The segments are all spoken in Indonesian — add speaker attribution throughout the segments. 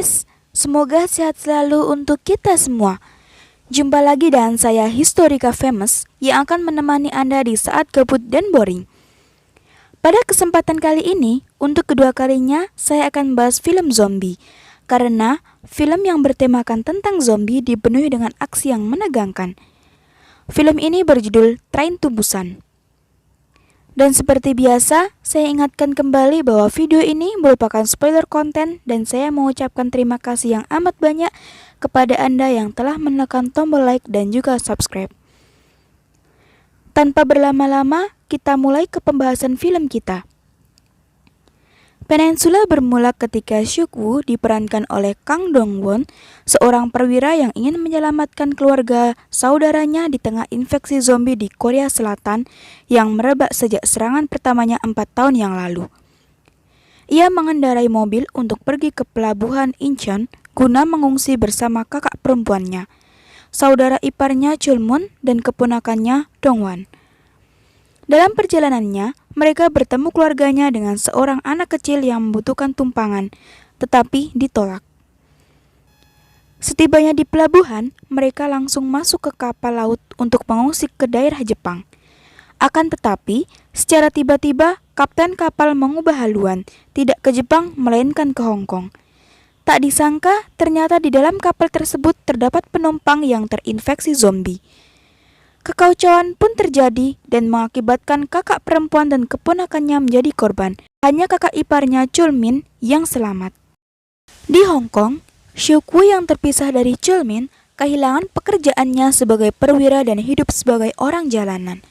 Speaker 1: guys, semoga sehat selalu untuk kita semua. Jumpa lagi dengan saya Historica Famous yang akan menemani Anda di saat gabut dan boring. Pada kesempatan kali ini, untuk kedua kalinya saya akan bahas film zombie. Karena film yang bertemakan tentang zombie dipenuhi dengan aksi yang menegangkan. Film ini berjudul Train to Busan. Dan seperti biasa, saya ingatkan kembali bahwa video ini merupakan spoiler konten dan saya mengucapkan terima kasih yang amat banyak kepada Anda yang telah menekan tombol like dan juga subscribe. Tanpa berlama-lama, kita mulai ke pembahasan film kita. Peninsula bermula ketika Seok-woo diperankan oleh Kang Dong-won, seorang perwira yang ingin menyelamatkan keluarga saudaranya di tengah infeksi zombie di Korea Selatan yang merebak sejak serangan pertamanya 4 tahun yang lalu. Ia mengendarai mobil untuk pergi ke pelabuhan Incheon guna mengungsi bersama kakak perempuannya, saudara iparnya Chulmun dan keponakannya Dongwon. Dalam perjalanannya, mereka bertemu keluarganya dengan seorang anak kecil yang membutuhkan tumpangan, tetapi ditolak. Setibanya di pelabuhan, mereka langsung masuk ke kapal laut untuk mengungsi ke daerah Jepang. Akan tetapi, secara tiba-tiba, kapten kapal mengubah haluan, tidak ke Jepang melainkan ke Hong Kong. Tak disangka, ternyata di dalam kapal tersebut terdapat penumpang yang terinfeksi zombie. Kekacauan pun terjadi dan mengakibatkan kakak perempuan dan keponakannya menjadi korban. Hanya kakak iparnya Chulmin yang selamat. Di Hong Kong, Seok-woo yang terpisah dari Chulmin kehilangan pekerjaannya sebagai perwira dan hidup sebagai orang jalanan.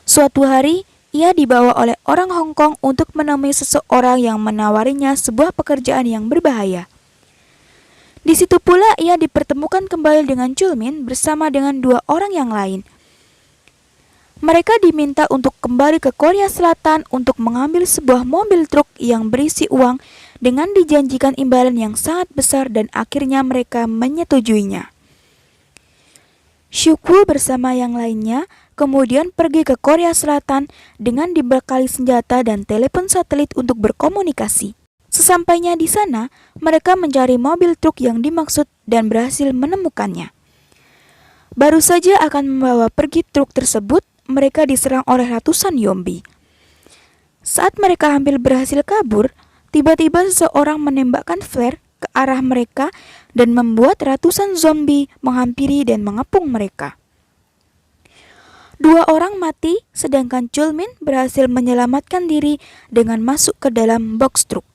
Speaker 1: Suatu hari, ia dibawa oleh orang Hong Kong untuk menemui seseorang yang menawarinya sebuah pekerjaan yang berbahaya. Di situ pula ia dipertemukan kembali dengan Chulmin bersama dengan 2 orang yang lain. Mereka diminta untuk kembali ke Korea Selatan untuk mengambil sebuah mobil truk yang berisi uang dengan dijanjikan imbalan yang sangat besar dan akhirnya mereka menyetujuinya. Seok-woo bersama yang lainnya kemudian pergi ke Korea Selatan dengan dibekali senjata dan telepon satelit untuk berkomunikasi. Sesampainya di sana, mereka mencari mobil truk yang dimaksud dan berhasil menemukannya. Baru saja akan membawa pergi truk tersebut, mereka diserang oleh ratusan zombie. Saat mereka hampir berhasil kabur, tiba-tiba seseorang menembakkan flare ke arah mereka dan membuat ratusan zombie menghampiri dan mengepung mereka. 2 orang mati, sedangkan Chulmin berhasil menyelamatkan diri dengan masuk ke dalam box truk.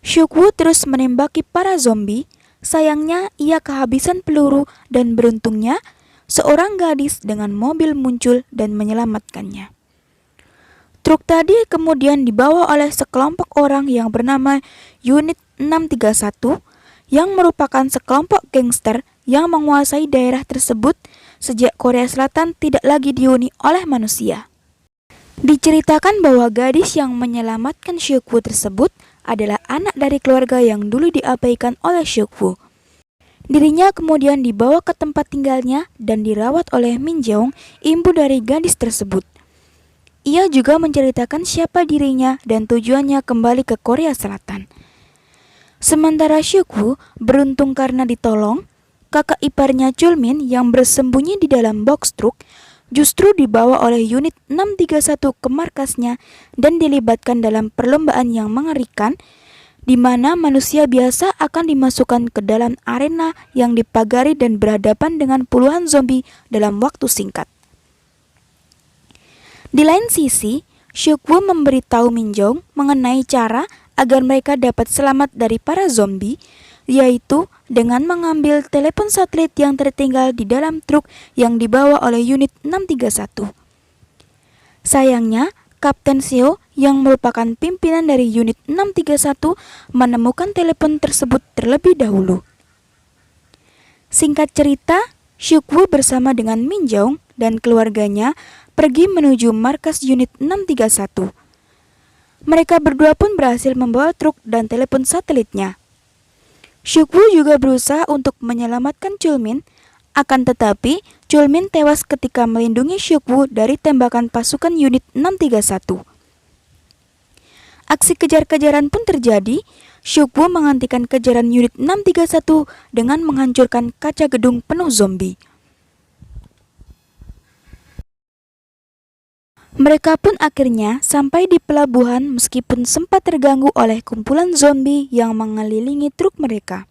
Speaker 1: Seok-woo terus menembaki para zombie. Sayangnya ia kehabisan peluru dan beruntungnya seorang gadis dengan mobil muncul dan menyelamatkannya. Truk tadi kemudian dibawa oleh sekelompok orang yang bernama Unit 631 yang merupakan sekelompok gangster yang menguasai daerah tersebut sejak Korea Selatan tidak lagi dihuni oleh manusia. Diceritakan bahwa gadis yang menyelamatkan Seok-woo tersebut adalah anak dari keluarga yang dulu diabaikan oleh Seok-woo. Dirinya kemudian dibawa ke tempat tinggalnya dan dirawat oleh Min Jeong, ibu dari gadis tersebut. Ia juga menceritakan siapa dirinya dan tujuannya kembali ke Korea Selatan. Sementara Seok-woo beruntung karena ditolong, kakak iparnya Chulmin yang bersembunyi di dalam box truk justru dibawa oleh unit 631 ke markasnya dan dilibatkan dalam perlombaan yang mengerikan di mana manusia biasa akan dimasukkan ke dalam arena yang dipagari dan berhadapan dengan puluhan zombie dalam waktu singkat. Di lain sisi, Seok-woo memberitahu Min Jeong mengenai cara agar mereka dapat selamat dari para zombie, yaitu dengan mengambil telepon satelit yang tertinggal di dalam truk yang dibawa oleh unit 631. Sayangnya, Kapten Seo yang merupakan pimpinan dari unit 631 menemukan telepon tersebut terlebih dahulu. Singkat cerita, Seok-woo bersama dengan Min Jeong dan keluarganya pergi menuju markas unit 631. Mereka berdua pun berhasil membawa truk dan telepon satelitnya. Seok-woo juga berusaha untuk menyelamatkan Chulmin, akan tetapi Chulmin tewas ketika melindungi Seok-woo dari tembakan pasukan unit 631. Aksi kejar-kejaran pun terjadi. Shokwo menghentikan kejaran unit 631 dengan menghancurkan kaca gedung penuh zombie. Mereka pun akhirnya sampai di pelabuhan meskipun sempat terganggu oleh kumpulan zombie yang mengelilingi truk mereka.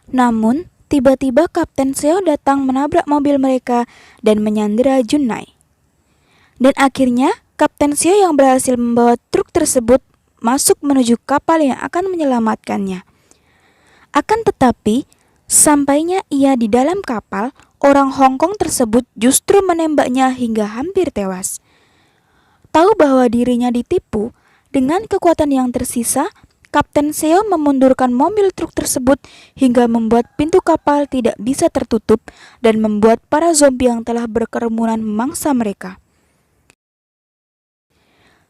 Speaker 1: Namun, tiba-tiba Kapten Seo datang menabrak mobil mereka dan menyandera Junai. Dan akhirnya, Kapten Seo yang berhasil membawa truk tersebut masuk menuju kapal yang akan menyelamatkannya. Akan tetapi, sampainya ia di dalam kapal, orang Hong Kong tersebut justru menembaknya hingga hampir tewas. Tahu bahwa dirinya ditipu, dengan kekuatan yang tersisa, Kapten Seo memundurkan mobil truk tersebut hingga membuat pintu kapal tidak bisa tertutup dan membuat para zombie yang telah berkerumunan memangsa mereka.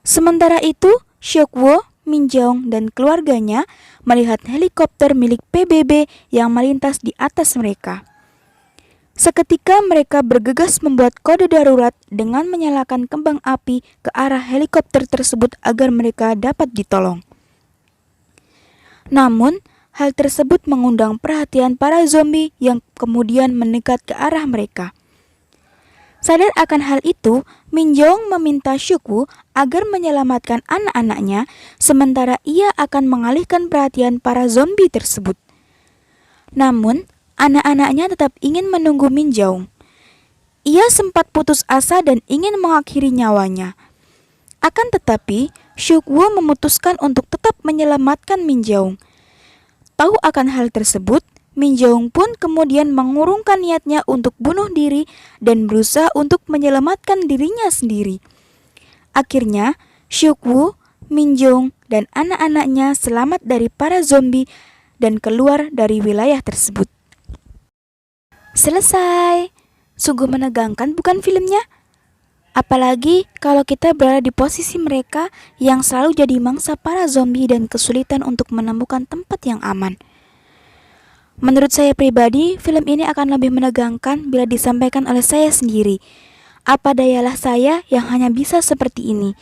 Speaker 1: Sementara itu, Shokwo, Min Jaung, dan keluarganya melihat helikopter milik PBB yang melintas di atas mereka. Seketika mereka bergegas membuat kode darurat dengan menyalakan kembang api ke arah helikopter tersebut agar mereka dapat ditolong. Namun, hal tersebut mengundang perhatian para zombie yang kemudian mendekat ke arah mereka. Sadar akan hal itu, Min Jaung meminta Shokwo agar menyelamatkan anak-anaknya, sementara ia akan mengalihkan perhatian para zombie tersebut. Namun, anak-anaknya tetap ingin menunggu Min Jaung. Ia sempat putus asa dan ingin mengakhiri nyawanya. Akan tetapi, Shokwo memutuskan untuk tetap menyelamatkan Min Jaung. Tahu akan hal tersebut, Min Jaung pun kemudian mengurungkan niatnya untuk bunuh diri dan berusaha untuk menyelamatkan dirinya sendiri. Akhirnya, Shokwo, Min Jaung, dan anak-anaknya selamat dari para zombie dan keluar dari wilayah tersebut. Selesai. Sungguh menegangkan bukan filmnya? Apalagi kalau kita berada di posisi mereka yang selalu jadi mangsa para zombie dan kesulitan untuk menemukan tempat yang aman. Menurut saya pribadi, film ini akan lebih menegangkan bila disampaikan oleh saya sendiri. Apa dayalah saya yang hanya bisa seperti ini,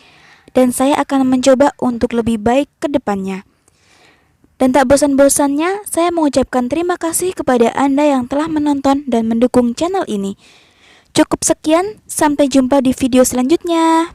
Speaker 1: dan saya akan mencoba untuk lebih baik ke depannya. Dan tak bosan-bosannya, saya mengucapkan terima kasih kepada Anda yang telah menonton dan mendukung channel ini. Cukup sekian, sampai jumpa di video selanjutnya.